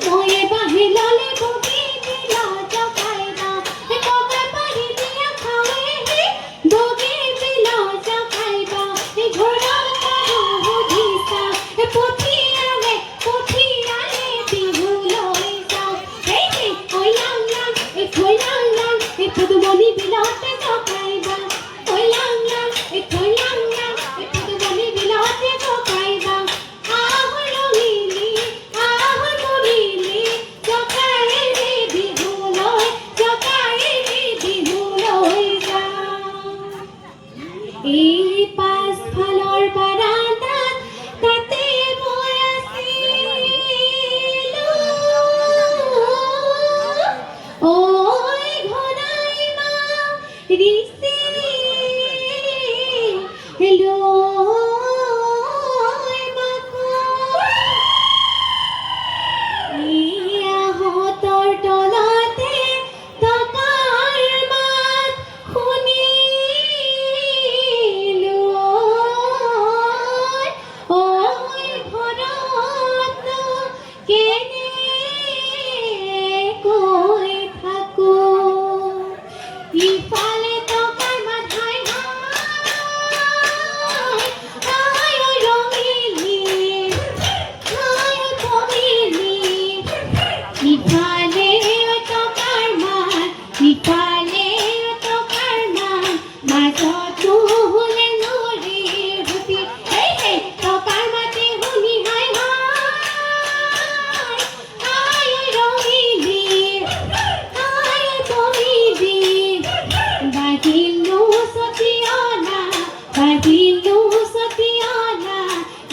Oye,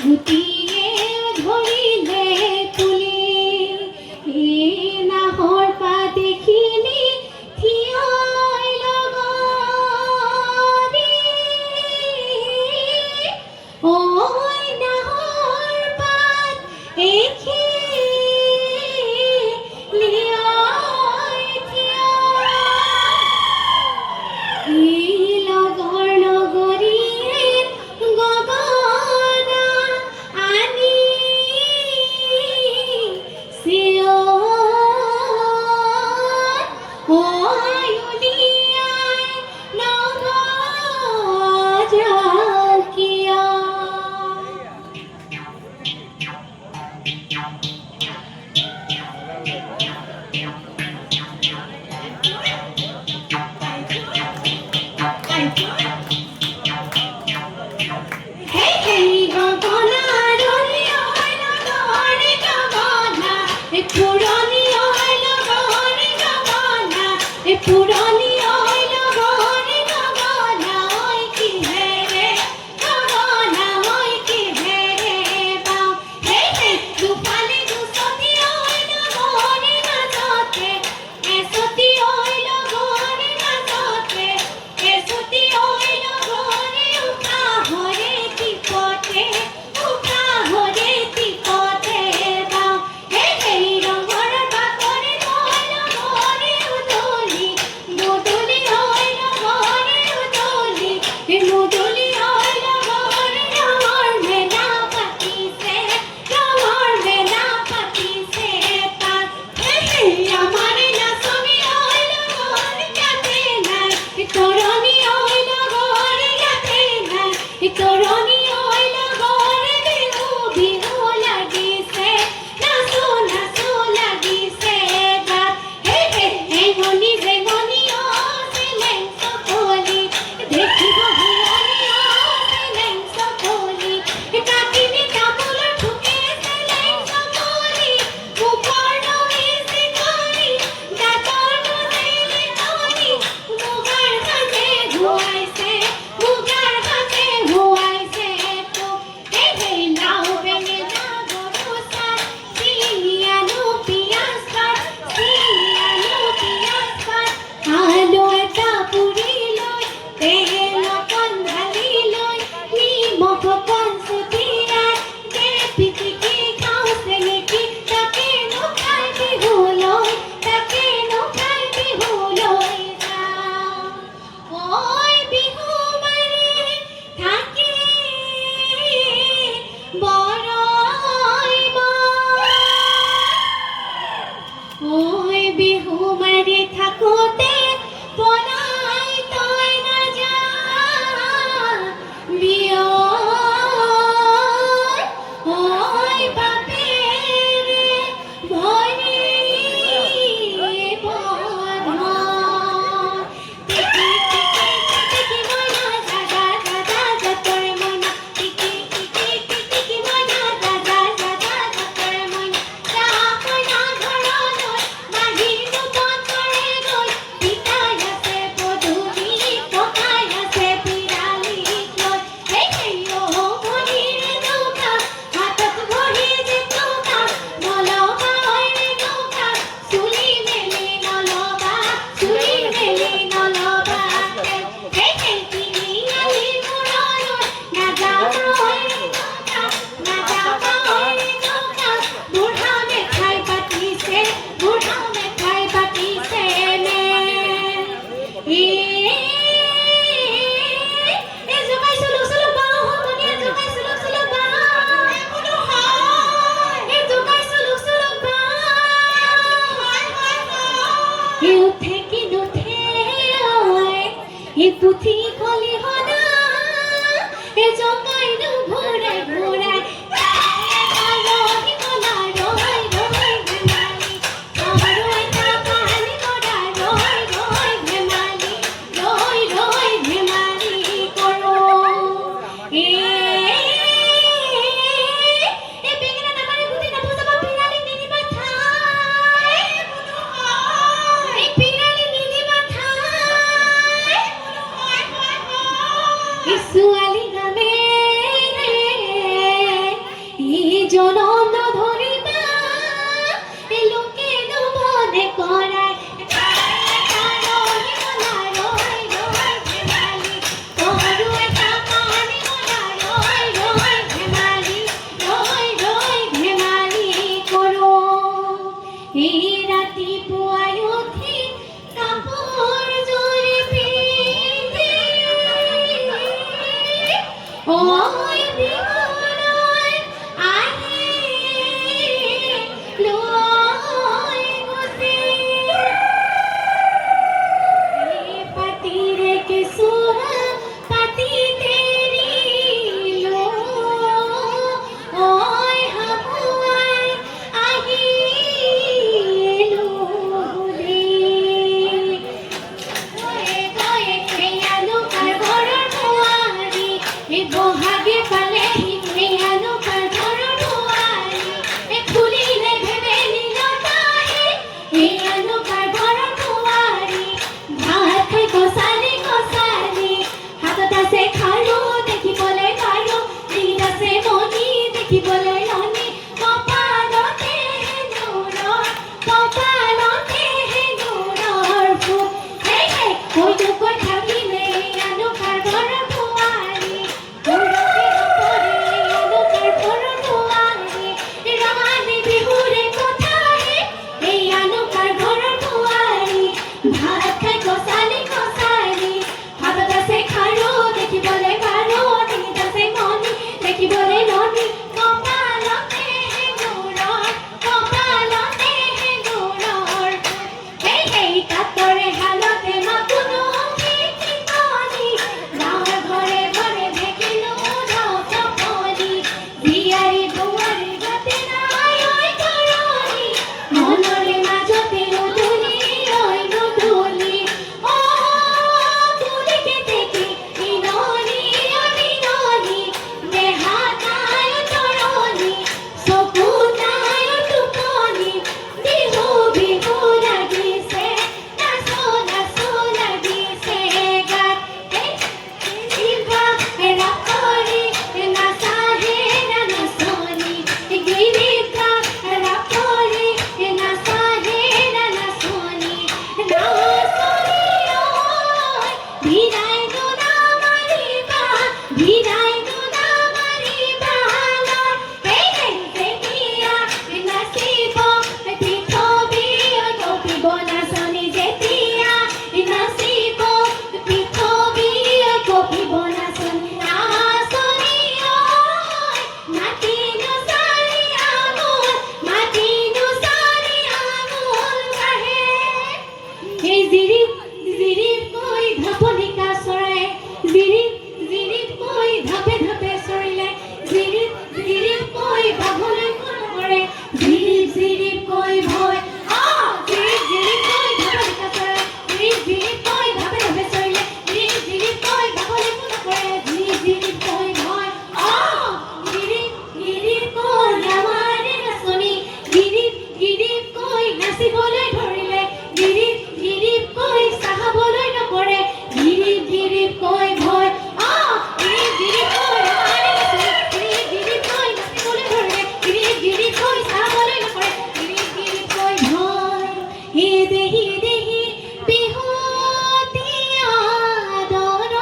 গুটিয়ে ধৰিলে তুলি নাহৰ পা দেখিলি থিয়ই লগৰি ঐ নাহৰ পাত লগৰ লগৰীয়ে গগনা আনি চিঞৰ উলিয়াই নগৰ কিয় পুৰণি ঐ লগৰে গগনা ঐ কিহেৰে গগনা ঐ কিহেৰে বাও দুফালে দুচতি ঐ লগৰে মাজতে এচতি ঐ লগৰে মাজতে এচতি ঐ লগৰে উশাহৰে টিপতে উশাহৰে টিপতে বাও ৰঙৰ বাকৰে ঐ লগৰে উদলি মুদলি ঐ লগৰে উদলি মুদলি ঐ লগৰে ৰঙৰ মেলা পাতিছে তাত আমাৰ নাচনী ঐ লগৰ ইয়াতে নাই তৰণী ঐ লগৰে ইয়াতে নাই তৰণী ঐ লগৰে বিহু বিহু লাগিছে নাচো নাচো লাগিছে গাত হেঙনি জেঙনি ঐ চেলেং চকলি দেখিব হিৰণি ঐ চেলেং চকলি কাটিনি তামোলৰ ঠুকে চেলেং চকলি মুখৰ নৈ চিকলি দাঁতৰ নজেলে টনি মুগাৰ সাজে ধুৱাইছে লাও বেঙেনা গৰুচা চিঙিয়ানো পিয়াজ পাত আলু এটা পুৰি লৈ তেল অকণ ঢালি লৈ নিমখ অকণ ছটিয়াই দে পিটিকি খাওঁ চেলেকি তাকেনো খাই বিহুলৈ যাওঁ ঐ বিহু মাৰি থাকি বৰই ঐ বিহু মাৰি থাকোতে পলাই তই নাযা বিয় ঐ বাপেৰে ভৰি বন্ধন টিকি টিকি টিকি মইনা দাদা দাদা জাতৰ মইনা টিকি টিকি টিকি মইনা দাদা দাদা জাতৰ মইনা যা মইনা ঘৰলৈ মাহীৰ নুপন কৰে গৈ পিতাই আছে পদূলি ককাই আছে পিৰালিক লৈ মণিৰে নৌকা হাতত ভৰি জেতুকা নলবা ঐ ৰে নৌকা চুলি মেলি নলবা তিনিআলি মূৰলৈ নাযাবা ঐ ৰে নৌকা বুঢ়া মেঠাই পাতিছে নে জোকাই চলক চলক বাও ধুনীয়া জোকাই চলক চলক বাও জোকাই চলক চলক বাও উঠে কি নুঠে পুথি খলিহনা জোকাই ঘূৰাই ঘূৰাই দেখিবলৈ ননী কপালতে হেঙুৰৰ কপালতে হেঙুৰৰ ফুল হেই হেই কৈদুকৈ থাকিলে আনুকাৰ ঘৰৰ বোৱাৰী গৌৰৱে নপৰে আনুকাৰ ঘৰৰ বোৱাৰী ৰঙালী বিহুৰে কথাহে এই আনুকাৰ ঘৰৰ বোৱাৰী ভাত খাই কচালি কচালি হাতত আছে খাৰু দেখিবলৈ বাৰু ডিঙিত আছে মণি দেখিবলৈ ননী কপালতে হেঙুৰৰ কপালতে হেঙুৰৰ হেই হেই কাতৰে হালতে মাকুনো ঠিকনি গাঁৱৰ ঘৰে ঘৰে ভেকিলো ঢৌ চপনি জীয়াৰী বোৱাৰী গতে নাই ঐ তৰণি মনৰে মাজতে উদুলি ঐ নুদুলি অ তুলিকে দেখি ইননি অনিননি দেহা নাই তৰণি চকু নাই টোপনি বিহু বিহু লাগিছে নাচো নাচো লাগিছে গাত জিভা ৰাপ কৰি নাচাহে নাচনি গিৰিতা ৰাপ কৰি নাচাহে নাচনি নাচনি ঐ বিদায় নুনা মাৰিবা বিদায় নুনা মাৰিবা হেই হেই যেতিয়া নাচিব পৃথিৱী কঁপিব নাচনি যেতিয়া নাচিব পৃথিৱী কঁপিব নাচনি নাচনি ঐ মাতি নুচাৰি আঙুল মাতি নুচাৰি আঙুল কাঢ়ে এই জিৰিপ জিৰিপ কৈ ঢাপলিকা চৰাই জিৰিপ জিৰিপ কৈ ঢাপে ঢাপে চৰিলে জিৰিপ জিৰিপ কৈ বাঘলৈ ফোন কৰে জিৰিপ জিৰিপ কৈ ভয় জিৰিপ জিৰিপ কৈ ঢাপলিকা চৰাই জিৰিপ জিৰিপ কৈ ঢাপে ঢাপে চৰিলে জিৰিপ জিৰিপ কৈ বাঘলৈ ফোন কৰে জিৰিপ জিৰিপ কৈ ভয় জিৰিপ জিৰিপ কৈ আমাৰে নাচনি জিৰিপ জিৰিপ কৈ নাচিবলৈ ধৰিলে জিৰিপ জিৰিপ কৈ চাহাবলৈ নকৰে জিৰিপ জিৰিপ কৈ ভয় জিৰিপ জিৰিপ কৈ আমাৰে নাচনি জিৰিপ জিৰিপ কৈ নাচিবলৈ ধৰিলে জিৰিপ জিৰিপ কৈ চাহাবলৈ নকৰে জিৰিপ জিৰিপ কৈ ভয় হে দেহি দেহি বিহুতীয়া দৰৰ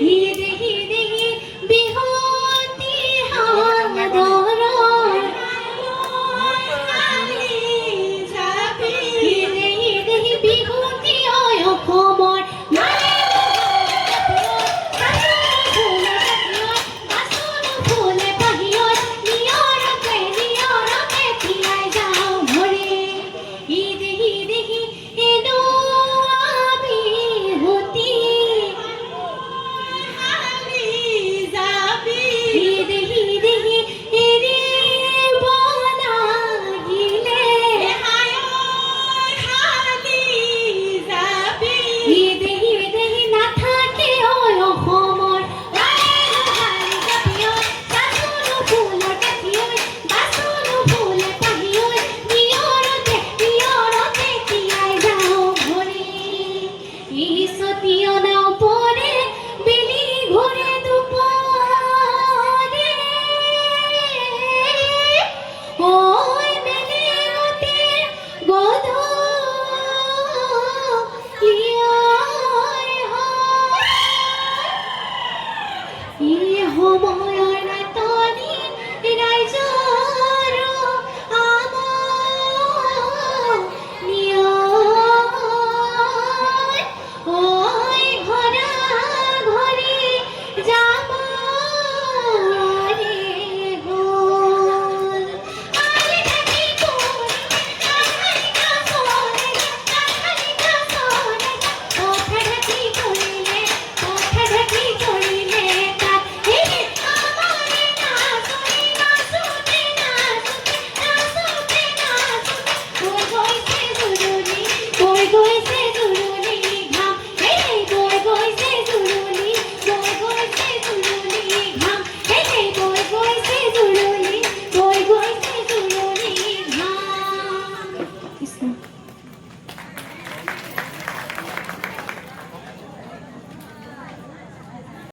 হি দেহি দেহি বিহুতীয়া দৰৰ হি দেহি দেহি বিহুতী ঐ অসমৰ বাচন ফুলে বাহিৰত নিয়ৰতে নিয়ৰতে তিয়াই যাওঁ ভৰি হি দেহি দেহি এনুৱা বিহুতী হি দেহি দেহি এৰিব লাগিলে হি দেহি দেহি নাথাকে ঐ অসমৰ বাচন ফুলৰ কাঠি ঐ বাচন ফুলে পাহি ঐ নিয়ৰতে নিয়ৰতে তিয়াই যাওঁ ভৰি ইছতীয় নাও পৰে বেলি ঘূৰে দুপৰে ঐ বেলিয়তে গধূলি ই সময়ৰ নাটনি ৰাইজ